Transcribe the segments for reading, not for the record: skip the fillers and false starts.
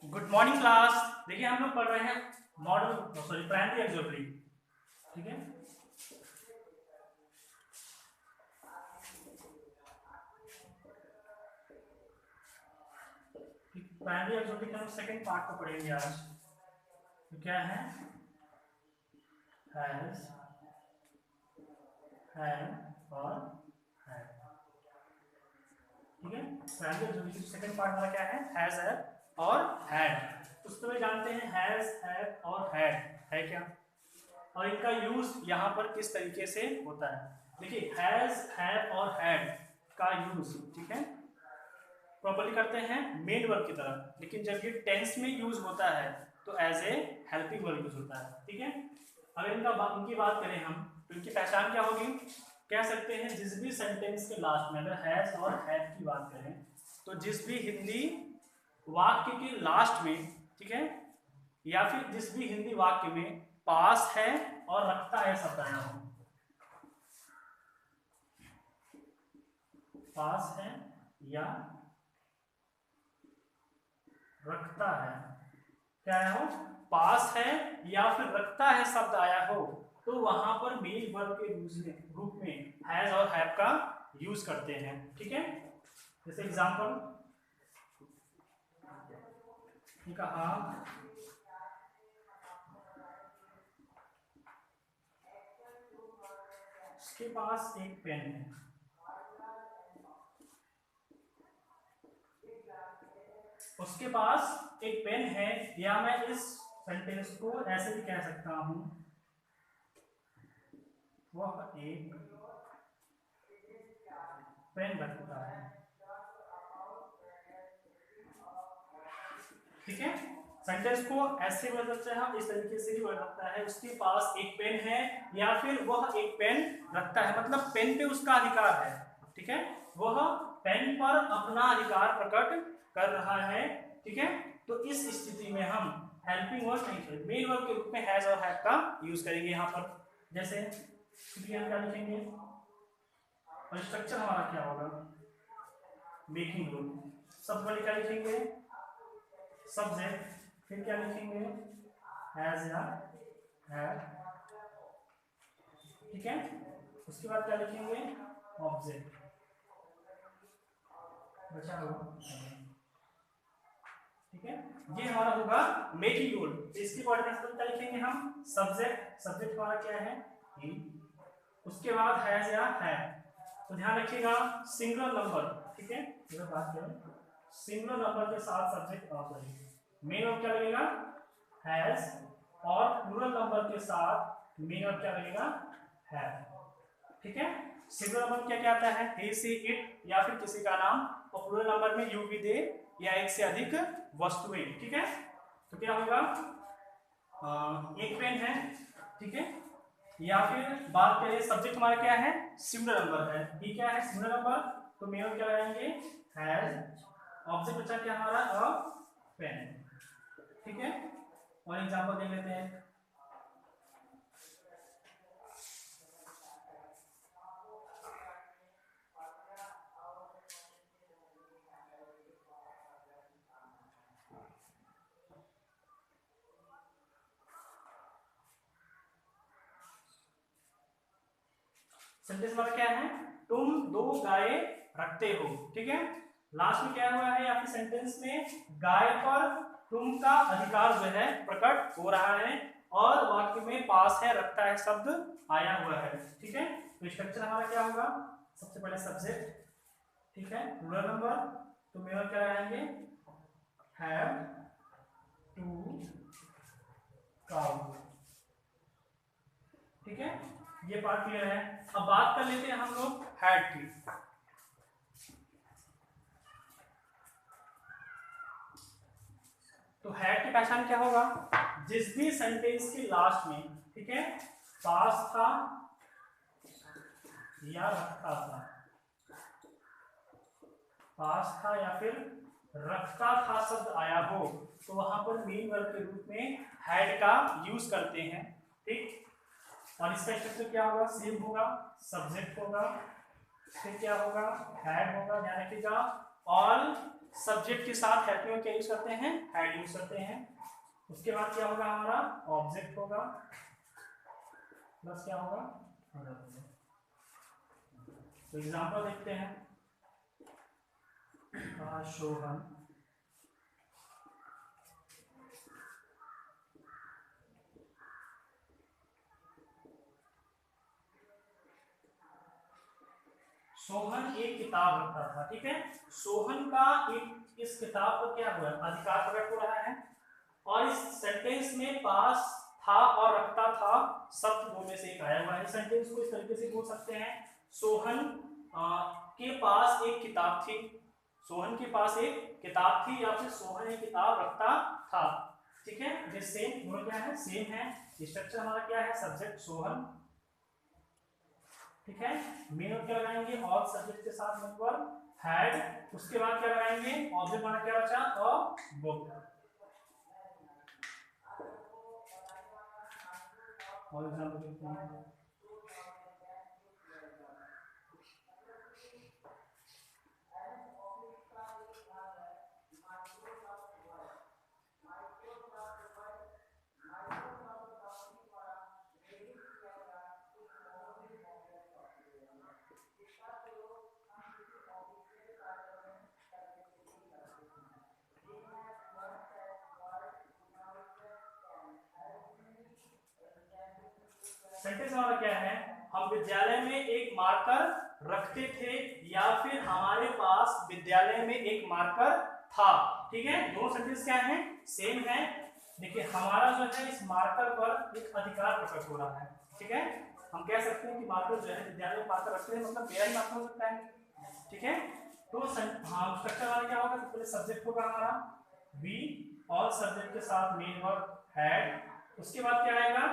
Good morning class. देखिए हम लोग पढ़ रहे हैं मॉडल प्राइमरी ऑक्सिलरी। ठीक है, प्राइमरी ऑक्सिलरी का हम सेकंड पार्ट को पढ़ेंगे आज। तो क्या है? हैज, हैड और हैड। ठीक है, प्राइमरी ऑक्सिलरी का सेकंड पार्ट हमारा क्या है? हैज, हैड और हैड। उस समय जानते हैं हैज, हैड और हैड है क्या, और इनका यूज यहाँ पर किस तरीके से होता है। देखिए हैज, हैव और हैड का यूज, ठीक है, प्रॉपर्ली करते हैं मेन वर्ब की तरह, लेकिन जब ये टेंस में यूज होता है तो as a helping verb use होता है। ठीक है, अगर इनकी बात करें हम तो इनकी पहचान क्या होगी? कह सकते हैं जिस भी सेंटेंस के लास्ट में अगर हैज और हैड की बात करें तो जिस भी हिंदी वाक्य के लास्ट में, ठीक है, या फिर जिस भी हिंदी वाक्य में पास है और रखता है शब्द आया हो, पास है या रखता है, क्या है हो, पास है या फिर रखता है शब्द आया हो, तो वहां पर मेन वर्ब के रूप में हैज और हैव का यूज करते हैं। ठीक है, जैसे एग्जांपल कहा उसके पास एक पेन है, उसके पास एक पेन है, या मैं इस सेंटेंस को ऐसे भी कह सकता हूं, वह एक पेन रखता है। ठीक है, सेंटेंस को ऐसे बोल सकते हैं, इस तरीके से भी बोल सकता है, उसके पास एक पेन है या फिर वह एक पेन रखता है, मतलब पेन पे उसका अधिकार है। ठीक है, वह पेन पर अपना अधिकार प्रकट कर रहा है। ठीक है, तो इस स्थिति में हम हेल्पिंग वर्ब नहीं, मेन वर्ब के रूप में हैज और हैव का यूज करेंगे यहाँ पर। जैसे क्या लिखेंगे, और स्ट्रक्चर हमारा क्या होगा? Making rule. सब बड़े क्या लिखेंगे? सब्जेक्ट। फिर क्या लिखेंगे? हैज या हैड। ठीक है, उसके बाद क्या लिखेंगे? ऑब्जेक्ट। बचा होगा। ठीक है, ये हमारा होगा मेकिंग रूल। इसके बाद क्या लिखेंगे हम? सब्जेक्ट। सब्जेक्ट हमारा क्या है? ही। उसके बाद हैज या हैड। तो ध्यान रखिएगा सिंगुलर नंबर, ठीक है, अगर बात करें सिंगुलर नंबर के साथ सब्जेक्ट मेन वर्ब क्या लगेगा? हैज, और प्लूरल नंबर के साथ मेन वर्ब क्या लगेगा? हैव। ठीक है, सिंगुलर नंबर क्या क्या आता है? he, she, it या फिर किसी का नाम, और प्लूरल नंबर में you, we, they या एक से अधिक वस्तुएं। ठीक है, तो क्या होगा? एक पेन है, ठीक है, या फिर बात करें सब्जेक्ट हमारा क्या है? सिंगुलर नंबर है, ये क्या है? सिंगुलर नंबर, तो मेन क्या लगाएंगे? हैज। ऑब्जेक्ट बचा क्या हमारा? अ पेन। ठीक है, और एग्जांपल देख लेते हैं। सेंटेंस हमारा क्या है? तुम दो गाय रखते हो। ठीक है, लास्ट में क्या हुआ है? या फिर सेंटेंस में गाय पर तुम का अधिकार जो है प्रकट हो रहा है, और वाक्य में पास है, रखता है शब्द आया हुआ है। ठीक है, तो स्ट्रक्चर हमारा क्या होगा? सबसे पहले सब्जेक्ट, ठीक है, प्लूरल नंबर, तो मेरा क्या आएंगे? Have to cow. ठीक है, ये पार्ट क्लियर है। अब बात कर लेते हैं हम लोग हैड की। तो हैड की पहचान क्या होगा? जिस भी सेंटेंस के लास्ट में, ठीक है, पास था या रखता था, पास था या फिर रखता था शब्द आया हो, तो वहां पर मेन वर्ब के रूप में हैड का यूज करते हैं। ठीक, और इसका स्ट्रक्चर क्या होगा? सेम होगा, सब्जेक्ट होगा, फिर क्या होगा? हैड होगा, ध्यान रखिएगा। ऑल सब्जेक्ट के साथ हेल्पिंग में क्या यूज करते हैं, हैड यूज करते हैं। उसके बाद क्या होगा हमारा ऑब्जेक्ट होगा प्लस क्या होगा अदर होगा। तो एग्जांपल देखते हैं, शोहन सोहन एक किताब रखता था, ठीक है। सोहन का एक इस किताब पर क्या हुआ, अधिकार प्रकट हो रहा है। और इस सेंटेंस में पास था और रखता था शब्द दो में से एक आया हुआ है। सेंटेंस को इस तरीके से बोल सकते हैं, सोहन के पास एक किताब थी, सोहन के पास एक किताब थी, या फिर सोहन एक किताब रखता था, ठीक है। ये सेम दोनों क्या है, सेम है। स्ट्रक्चर हमारा क्या है, सब्जेक्ट सोहन, ठीक है। मेन वर्ब क्या लगाएंगे, ऑल सब्जेक्ट के साथ मेन वर्ब हैड। उसके बाद क्या लगाएंगे, ऑब्जेक्ट हमारा क्या बचा, अ बुक। और एग्जांपल देखते हैं, सेंटेंस हमारा क्या है, हम विद्यालय में एक मार्कर रखते थे, या फिर हमारे पास विद्यालय में एक मार्कर था, ठीक है। दोनों सेंटेंस क्या है, सेम है। देखिए हमारा जो है इस मार्कर पर एक अधिकार प्रकट हो रहा है, ठीक है। हम कह सकते हैं कि मार्कर जो है विद्यालय में मार्कर रखते हैं, मतलब मेरा ही मार्कर हो सकता है, ठीक है। तो हाँ स्ट्रक्चर वाला क्या होगा, सबसे पहले सब्जेक्ट होगा हमारा वी, और सब्जेक्ट के साथ मेन वर्ब हैड। उसके बाद क्या आएगा,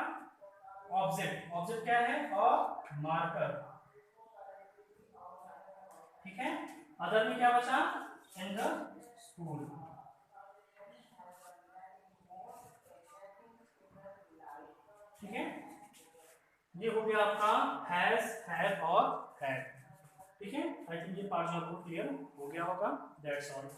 ऑब्जेक्ट, ऑब्जेक्ट क्या है, और मार्कर, ठीक है। अदर में क्या बचा, इन द स्कूल, ठीक है। ये हो गया आपका हैज, हैव और हैड, ठीक है। आई थिंक ये पार्ट जो आपको क्लियर हो गया होगा। That's all.